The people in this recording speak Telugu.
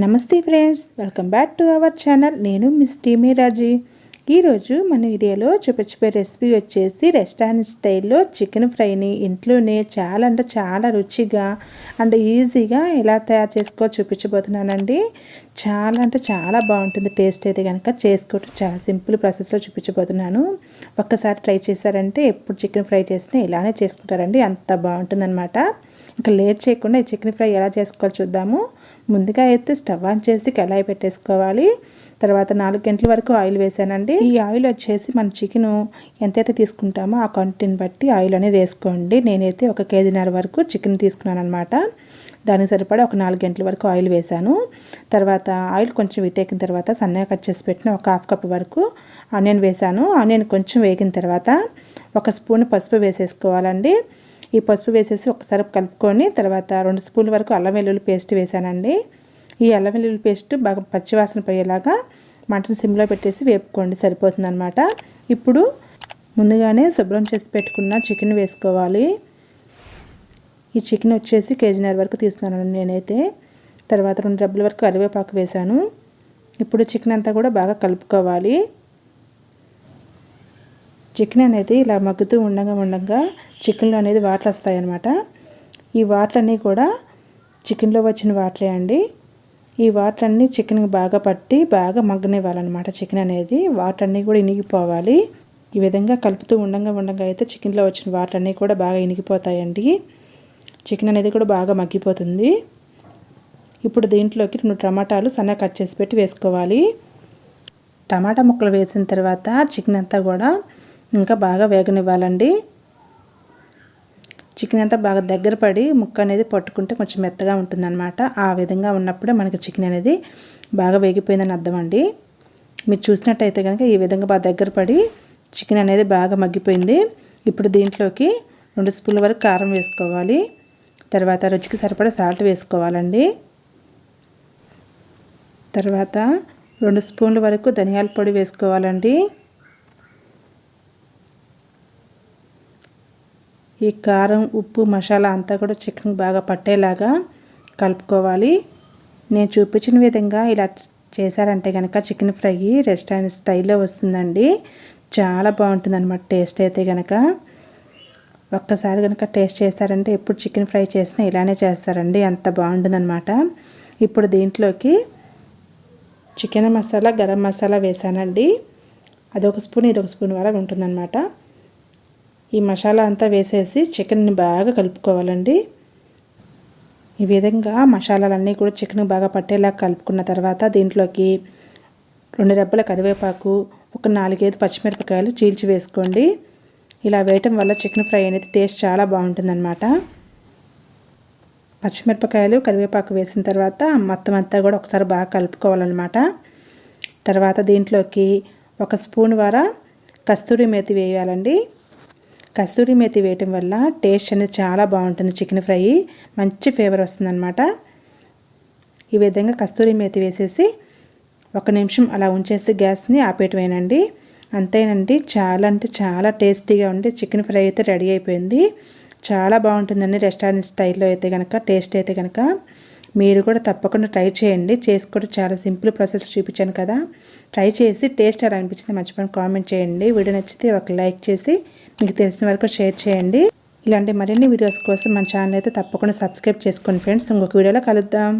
నమస్తే friends, welcome back to our channel. నేను మిస్ టీమీ రాజీ. ఈరోజు మన వీడియోలో చూపించే రెసిపీ వచ్చేసి రెస్టారెంట్ స్టైల్లో చికెన్ ఫ్రైని ఇంట్లోనే చాలా అంటే చాలా రుచిగా అండ్ ఈజీగా ఎలా తయారు చేసుకో చూపించబోతున్నానండి. చాలా అంటే చాలా బాగుంటుంది. టేస్ట్ అయితే కనుక చేసుకోవటం చాలా సింపుల్ ప్రాసెస్లో చూపించబోతున్నాను. ఒక్కసారి ట్రై చేశారంటే ఎప్పుడు చికెన్ ఫ్రై చేసినా ఇలానే చేసుకుంటారండి, అంత బాగుంటుందన్నమాట. ఇంకా లేట్ చేయకుండా ఈ చికెన్ ఫ్రై ఎలా చేసుకోవాలో చూద్దాము. ముందుగా అయితే స్టవ్ ఆన్ చేసి కళాయి పెట్టేసుకోవాలి. తర్వాత 4 గంటల వరకు ఆయిల్ వేసానండి. ఈ ఆయిల్ వచ్చేసి మన చికెను ఎంతైతే తీసుకుంటామో ఆ క్వాంటిటీని బట్టి ఆయిల్ అనేది వేసుకోండి. నేనైతే 1,5 కేజీ వరకు చికెన్ తీసుకున్నాను అనమాట. దానికి సరిపడా ఒక 4 గంటల వరకు ఆయిల్ వేసాను. తర్వాత ఆయిల్ కొంచెం వీటెక్కిన తర్వాత సన్నగా కట్ చేసి పెట్టిన ఒక 1/2 కప్ వరకు ఆనియన్ వేసాను. ఆనియన్ కొంచెం వేగిన తర్వాత 1 స్పూన్ పసుపు వేసేసుకోవాలండి. ఈ పసుపు వేసేసి ఒకసారి కలుపుకొని తర్వాత 2 స్పూన్ల వరకు అల్లం వెల్లుల్లి పేస్ట్ వేసానండి. ఈ అల్లం వెల్లుల్లి పేస్ట్ బాగా పచ్చివాసన పోయేలాగా మంటను సిమ్లో పెట్టేసి వేపుకోండి, సరిపోతుంది అనమాట. ఇప్పుడు ముందుగానే శుభ్రం చేసి పెట్టుకున్న చికెన్ వేసుకోవాలి. ఈ చికెన్ వచ్చేసి 1,5 కేజీ వరకు తీసుకున్నాను నేనైతే. తర్వాత 2 రెబ్బల వరకు కరివేపాకు వేసాను. ఇప్పుడు చికెన్ అంతా కూడా బాగా కలుపుకోవాలి. చికెన్ అనేది ఇలా మగ్గుతూ ఉండగా చికెన్లో అనేది వాటర్ వస్తాయి అన్నమాట. ఈ వాటర్ అన్నీ కూడా చికెన్లో వచ్చిన వాటరే అండి. ఈ వాటర్ అన్నీ చికెన్కి బాగా పట్టి బాగా మగ్గనివ్వాలన్నమాట. చికెన్ అనేది వాటర్ అన్నీ కూడా ఇనిగిపోవాలి. ఈ విధంగా కలుపుతూ ఉండగా అయితే చికెన్లో వచ్చిన వాటర్ అన్నీ కూడా బాగా ఇనిగిపోతాయండి. చికెన్ అనేది కూడా బాగా మగ్గిపోతుంది. ఇప్పుడు దీంట్లోకి 2 టమాటాలు సన్నగా కట్ చేసి పెట్టి వేసుకోవాలి. టమాటా ముక్కలు వేసిన తర్వాత చికెన్ అంతా కూడా ఇంకా బాగా వేగనివ్వాలండి. చికెన్ అంతా బాగా దగ్గర పడి ముక్క అనేది పట్టుకుంటే కొంచెం మెత్తగా ఉంటుందన్నమాట. ఆ విధంగా ఉన్నప్పుడే మనకి చికెన్ అనేది బాగా వేగిపోయిందని అర్థం అండి. మీరు చూసినట్టయితే కనుక ఈ విధంగా బాగా దగ్గర పడి చికెన్ అనేది బాగా మగ్గిపోయింది. ఇప్పుడు దీంట్లోకి 2 స్పూన్ల వరకు కారం వేసుకోవాలి. తర్వాత రుచికి సరిపడా సాల్ట్ వేసుకోవాలండి. తర్వాత 2 స్పూన్ల వరకు ధనియాల పొడి వేసుకోవాలండి. ఈ కారం, ఉప్పు, మసాలా అంతా కూడా చికెన్ బాగా పట్టేలాగా కలుపుకోవాలి. నేను చూపించిన విధంగా ఇలా చేశారంటే కనుక చికెన్ ఫ్రై రెస్టారెంట్ స్టైల్లో వస్తుందండి. చాలా బాగుంటుంది అన్నమాట టేస్ట్ అయితే కనుక. ఒక్కసారి కనుక టేస్ట్ చేస్తారంటే ఎప్పుడు చికెన్ ఫ్రై చేసినా ఇలానే చేస్తారండి, అంత బాగుంటుంది అన్నమాట. ఇప్పుడు దీంట్లోకి చికెన్ మసాలా, గరం మసాలా వేసానండి. అదొక స్పూన్, ఇదొక స్పూన్ వరకు ఉంటుందన్నమాట. ఈ మసాలా అంతా వేసేసి చికెన్ని బాగా కలుపుకోవాలండి. ఈ విధంగా మసాలాలన్నీ కూడా చికెన్ బాగా పట్టేలా కలుపుకున్న తర్వాత దీంట్లోకి 2 రెబ్బల కరివేపాకు, ఒక 4-5 పచ్చిమిరపకాయలు చీల్చి వేసుకోండి. ఇలా వేయటం వల్ల చికెన్ ఫ్రై అనేది టేస్ట్ చాలా బాగుంటుందన్నమాట. పచ్చిమిరపకాయలు, కరివేపాకు వేసిన తర్వాత మొత్తం అంతా కూడా ఒకసారి బాగా కలుపుకోవాలన్నమాట. తర్వాత దీంట్లోకి 1 స్పూన్ వరకు కస్తూరి మేతి వేయాలండి. కస్తూరి మేతి వేయటం వల్ల టేస్ట్ అనేది చాలా బాగుంటుంది. చికెన్ ఫ్రై మంచి ఫ్లేవర్ వస్తుందన్నమాట. ఈ విధంగా కస్తూరి మేతి వేసేసి 1 నిమిషం అలా ఉంచేసి గ్యాస్ని ఆపేయటమేనండి. అంతేనండి, చాలా అంటే చాలా టేస్టీగా ఉండి చికెన్ ఫ్రై అయితే రెడీ అయిపోయింది. చాలా బాగుంటుందండి రెస్టారెంట్ స్టైల్లో అయితే కనుక. టేస్ట్ అయితే కనుక మీరు కూడా తప్పకుండా ట్రై చేయండి. చేసుకోవడం చాలా సింపుల్ ప్రాసెస్ చూపించాను కదా. ట్రై చేసి టేస్ట్ ఎలా అనిపించింది మర్చిపోయి కామెంట్ చేయండి. వీడియో నచ్చితే ఒక లైక్ చేసి మీకు తెలిసిన వరకు షేర్ చేయండి. ఇలాంటి మరిన్ని వీడియోస్ కోసం మన ఛానల్ అయితే తప్పకుండా సబ్స్క్రైబ్ చేసుకోండి ఫ్రెండ్స్. ఇంకొక వీడియోలో కలుద్దాం.